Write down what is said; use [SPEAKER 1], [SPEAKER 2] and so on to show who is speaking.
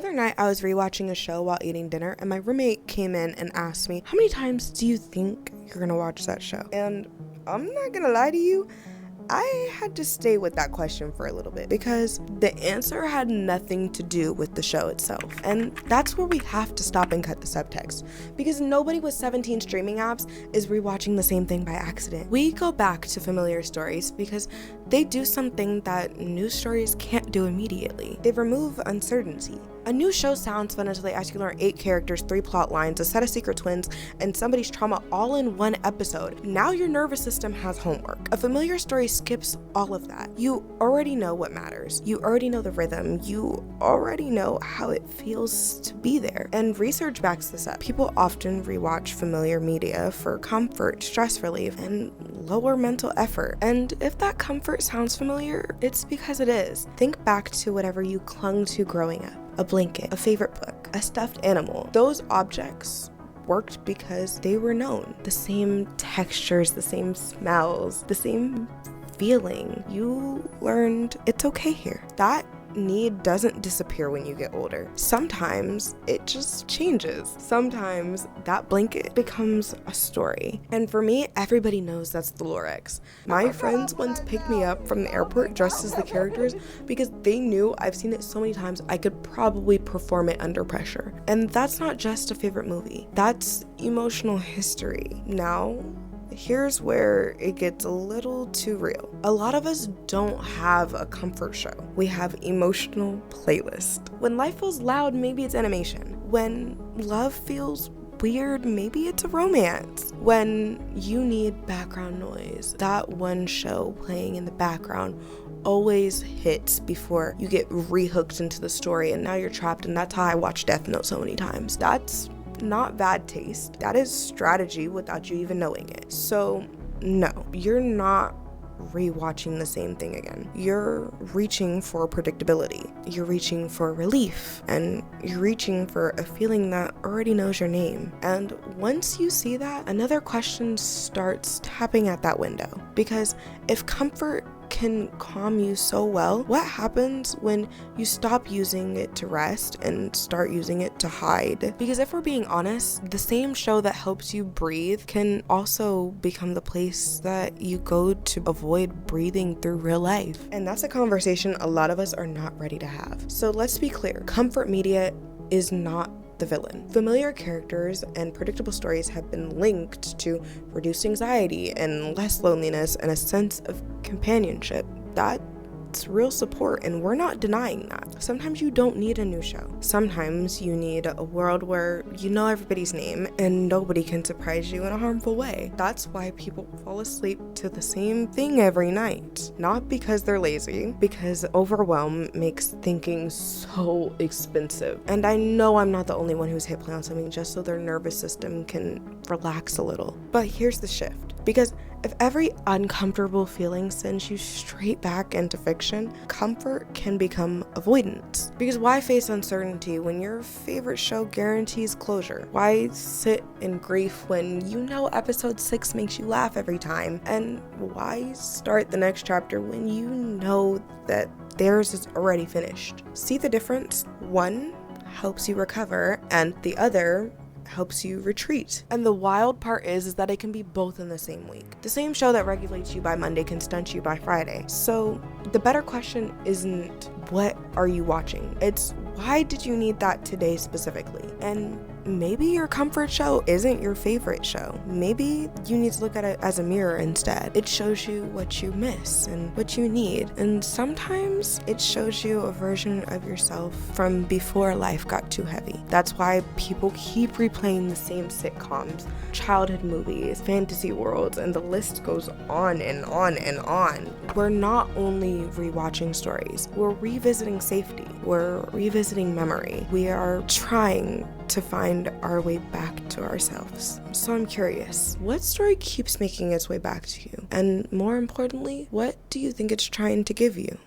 [SPEAKER 1] other night I was rewatching a show while eating dinner, and my roommate came in and asked me, how many times do you think you're gonna watch that show? And I'm not gonna lie to you, I had to stay with that question for a little bit because the answer had nothing to do with the show itself. And that's where we have to stop and cut the subtext, because nobody with 17 streaming apps is rewatching the same thing by accident. We go back to familiar stories because they do something that new stories can't do immediately. They remove uncertainty. A new show sounds fun until they ask you to learn 8 characters, 3 plot lines, a set of secret twins, and somebody's trauma all in one episode. Now your nervous system has homework. A familiar story skips all of that. You already know what matters. You already know the rhythm. You already know how it feels to be there. And research backs this up. People often rewatch familiar media for comfort, stress relief, and lower mental effort. And if that comfort sounds familiar, it's because it is. Think back to whatever you clung to growing up. A blanket, a favorite book, a stuffed animal. Those objects worked because they were known. The same textures, the same smells, the same feeling. You learned it's okay here. That need doesn't disappear when you get older. Sometimes it just changes. Sometimes that blanket becomes a story. And for me, everybody knows that's the Lorex. My friends once picked me up from the airport dressed as the characters because they knew I've seen it so many times I could probably perform it under pressure. And that's not just a favorite movie. That's emotional history. Now, here's where it gets a little too real. A lot of us don't have a comfort show. We have emotional playlist. When life feels loud, maybe it's animation. When love feels weird, maybe it's a romance. When you need background noise, that one show playing in the background always hits before you get rehooked into the story, and now you're trapped. And that's how I watch Death Note so many times. That's not bad taste. That is strategy without you even knowing it. So no, you're not rewatching the same thing again. You're reaching for predictability. You're reaching for relief, and you're reaching for a feeling that already knows your name. And once you see that, another question starts tapping at that window. Because if comfort can calm you so well, what happens when you stop using it to rest and start using it to hide? Because if we're being honest, the same show that helps you breathe can also become the place that you go to avoid breathing through real life. And that's a conversation a lot of us are not ready to have. So let's be clear, comfort media is not the villain. Familiar characters and predictable stories have been linked to reduced anxiety and less loneliness and a sense of companionship. That's real support, and we're not denying that. Sometimes you don't need a new show. Sometimes you need a world where you know everybody's name and nobody can surprise you in a harmful way. That's why people fall asleep to the same thing every night. Not because they're lazy, because overwhelm makes thinking so expensive. And I know I'm not the only one who's hit play on something just so their nervous system can relax a little. But here's the shift. Because if every uncomfortable feeling sends you straight back into fiction, comfort can become avoidance. Because why face uncertainty when your favorite show guarantees closure? Why sit in grief when you know episode 6 makes you laugh every time? And why start the next chapter when you know that theirs is already finished? See the difference? One helps you recover, and the other helps you retreat. And the wild part is that it can be both in the same week. The same show that regulates you by Monday can stunt you by Friday. So the better question isn't what are you watching? It's why did you need that today specifically? And maybe your comfort show isn't your favorite show. Maybe you need to look at it as a mirror instead. It shows you what you miss and what you need. And sometimes it shows you a version of yourself from before life got too heavy. That's why people keep replaying the same sitcoms, childhood movies, fantasy worlds, and the list goes on and on and on. We're not only rewatching stories, we're revisiting safety. We're revisiting memory. We are trying to find our way back to ourselves. So I'm curious, what story keeps making its way back to you? And more importantly, what do you think it's trying to give you?